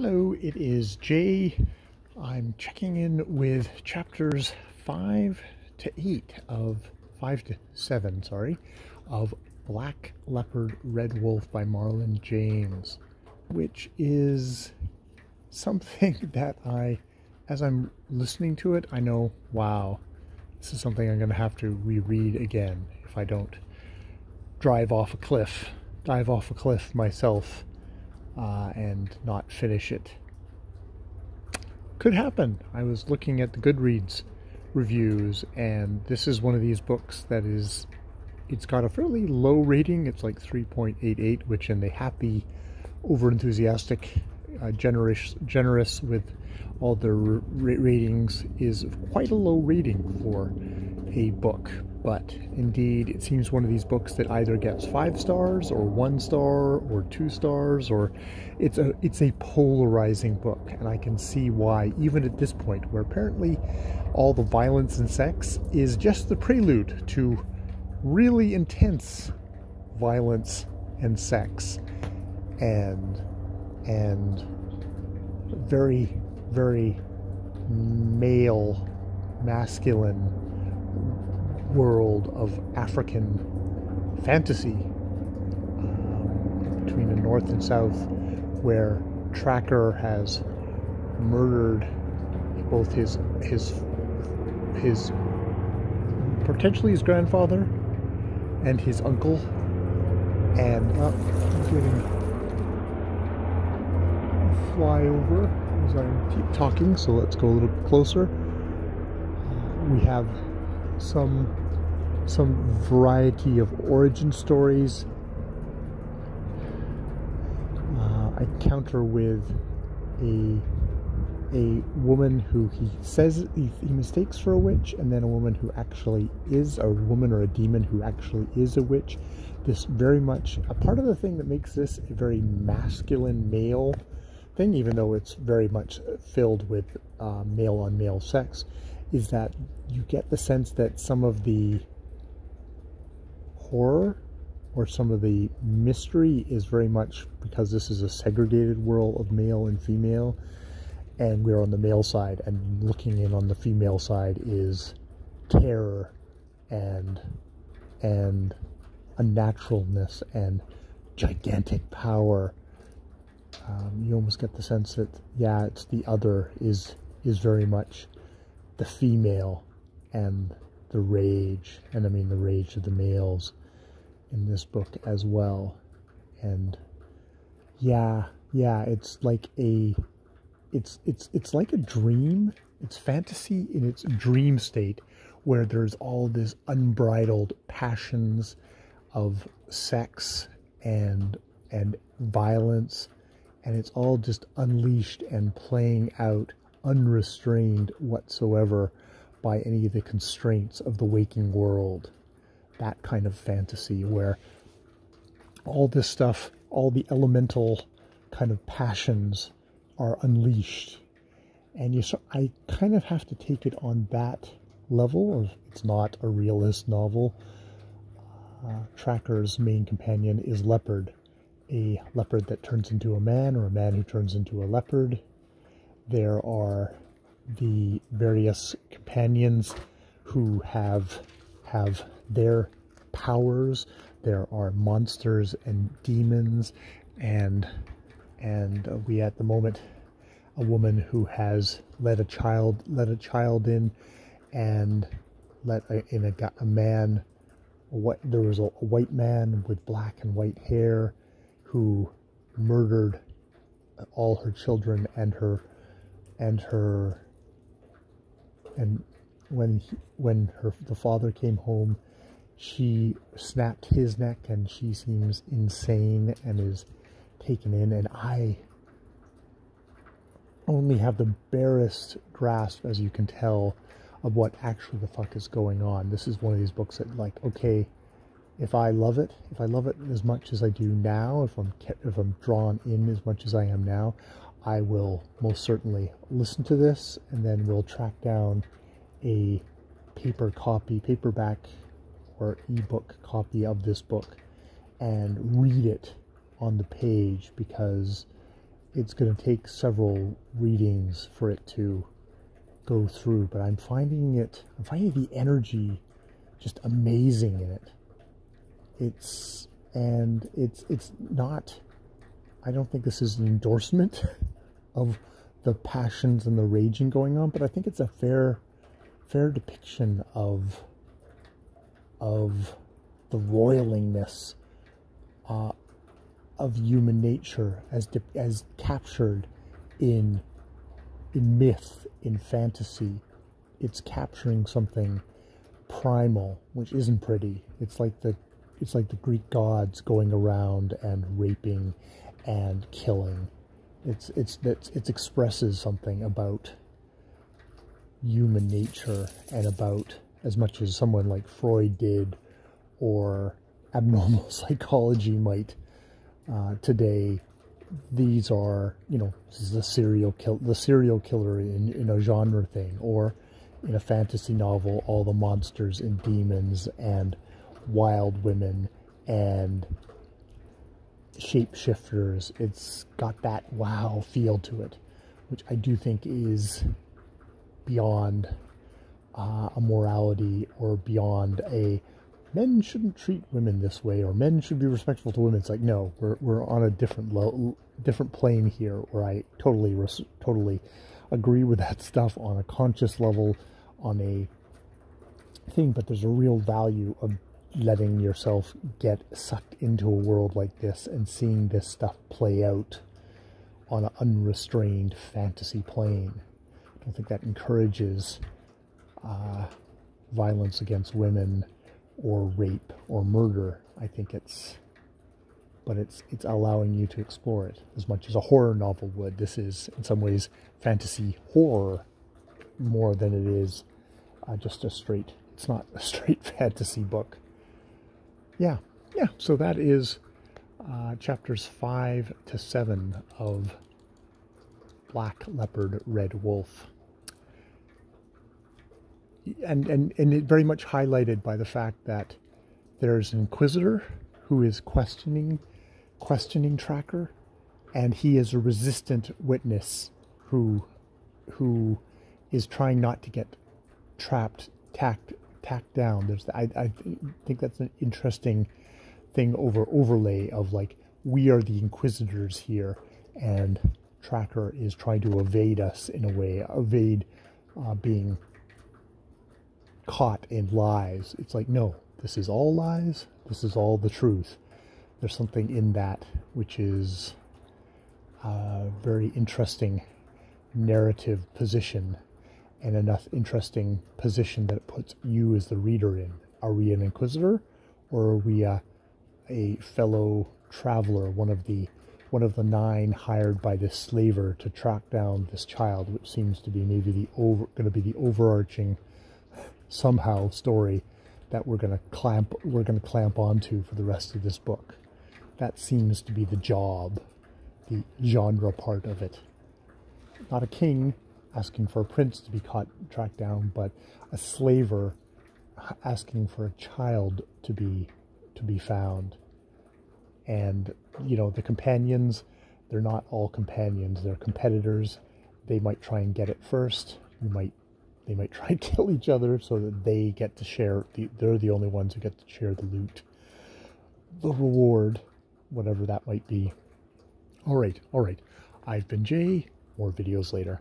Hello, it is Jay. I'm checking in with chapters 5 to 8 of 5 to 7, sorry, of Blck Lprd Red Wolf by Marlon James, which is something that as I'm listening to it, I know, wow, this is something I'm going to have to reread again if I don't dive off a cliff myself. And not finish it. Could happen. I was looking at the Goodreads reviews, and this is one of these books that it's got a fairly low rating. It's like 3.88, which in the happy, over-enthusiastic, generous with all their ratings is quite a low rating for a book. But indeed, it seems one of these books that either gets 5 stars or 1 star or 2 stars, or it's a polarizing book. And I can see why, even at this point, where apparently all the violence and sex is just the prelude to really intense violence and sex and very, very masculine world of African fantasy between the north and south, where Tracker has murdered both his potentially his grandfather and his uncle, and he's getting a flyover as I keep talking, so let's go a little closer. We have some variety of origin stories. I counter with a woman who he says he mistakes for a witch, and then a woman who actually is a woman, or a demon who actually is a witch. This very much a part of the thing that makes this a very masculine male thing, even though it's very much filled with male on male sex, is that you get the sense that some of the horror or some of the mystery is very much because this is a segregated world of male and female, and we're on the male side, and looking in on the female side is terror and unnaturalness and gigantic power. You almost get the sense that, yeah, it's the other is very much the female and the rage, and I mean the rage of the males in this book as well. And yeah, it's like it's like a dream. It's fantasy in its dream state, where there's all this unbridled passions of sex and violence, and it's all just unleashed and playing out unrestrained whatsoever by any of the constraints of the waking world. That kind of fantasy where all this stuff, all the elemental kind of passions are unleashed. And I kind of have to take it on that level of, it's not a realist novel. Tracker's main companion is Leopard, a leopard that turns into a man, or a man who turns into a leopard. There are the various companions who have their powers. There are monsters and demons, and we at the moment a woman who has let a child in, and let a man. There was a white man with black and white hair who murdered all her children and when the father came home, she snapped his neck, and she seems insane and is taken in. And I only have the barest grasp, as you can tell, of what actually the fuck is going on. This is one of these books that, like, okay, if I love it as much as I do now, if I'm drawn in as much as I am now, I will most certainly listen to this, and then we'll track down a paperback or ebook copy of this book and read it on the page, because it's going to take several readings for it to go through, but I'm finding the energy just amazing in it. It's not, I don't think this is an endorsement of the passions and the raging going on, but I think it's a fair depiction of the roilingness of human nature as captured in myth, in fantasy. It's capturing something primal, which isn't pretty. It's like the Greek gods going around and raping and killing. It expresses something about human nature, and about, as much as someone like Freud did, or abnormal psychology might today. These are, this is the serial killer in a genre thing, or in a fantasy novel, all the monsters and demons and wild women and shapeshifters. It's got that wow feel to it, which I do think is beyond a morality, or beyond a men shouldn't treat women this way, or men should be respectful to women. It's like, no, we're on a different plane here, where I totally agree with that stuff on a conscious level, on a thing. But there's a real value of letting yourself get sucked into a world like this and seeing this stuff play out on an unrestrained fantasy plane. I don't think that encourages violence against women, or rape, or murder. I think it's allowing you to explore it as much as a horror novel would. This is, in some ways, fantasy horror more than it is just it's not a straight fantasy book. Yeah, so that is chapters 5 to 7 of Black Leopard, Red Wolf. And it very much highlighted by the fact that there's an inquisitor who is questioning Tracker, and he is a resistant witness who is trying not to get tacked down. I think that's an interesting thing overlay of, like, we are the inquisitors here, and Tracker is trying to evade us in a way, being caught in lies. It's like, no, this is all lies. This is all the truth. There's something in that which is a very interesting narrative position, and enough interesting position that it puts you as the reader in. Are we an inquisitor, or are we a fellow traveler, one of the 9 hired by this slaver to track down this child, which seems to be maybe going to be the overarching somehow story that we're going to clamp onto for the rest of this book. That seems to be the job, the genre part of it. Not a king asking for a prince to be tracked down, but a slaver asking for a child to be found. And the companions, they're not all companions. They're competitors. They might try and get it first. They might try and kill each other so that they get to share. They're the only ones who get to share the loot, the reward, whatever that might be. All right. I've been Jay. More videos later.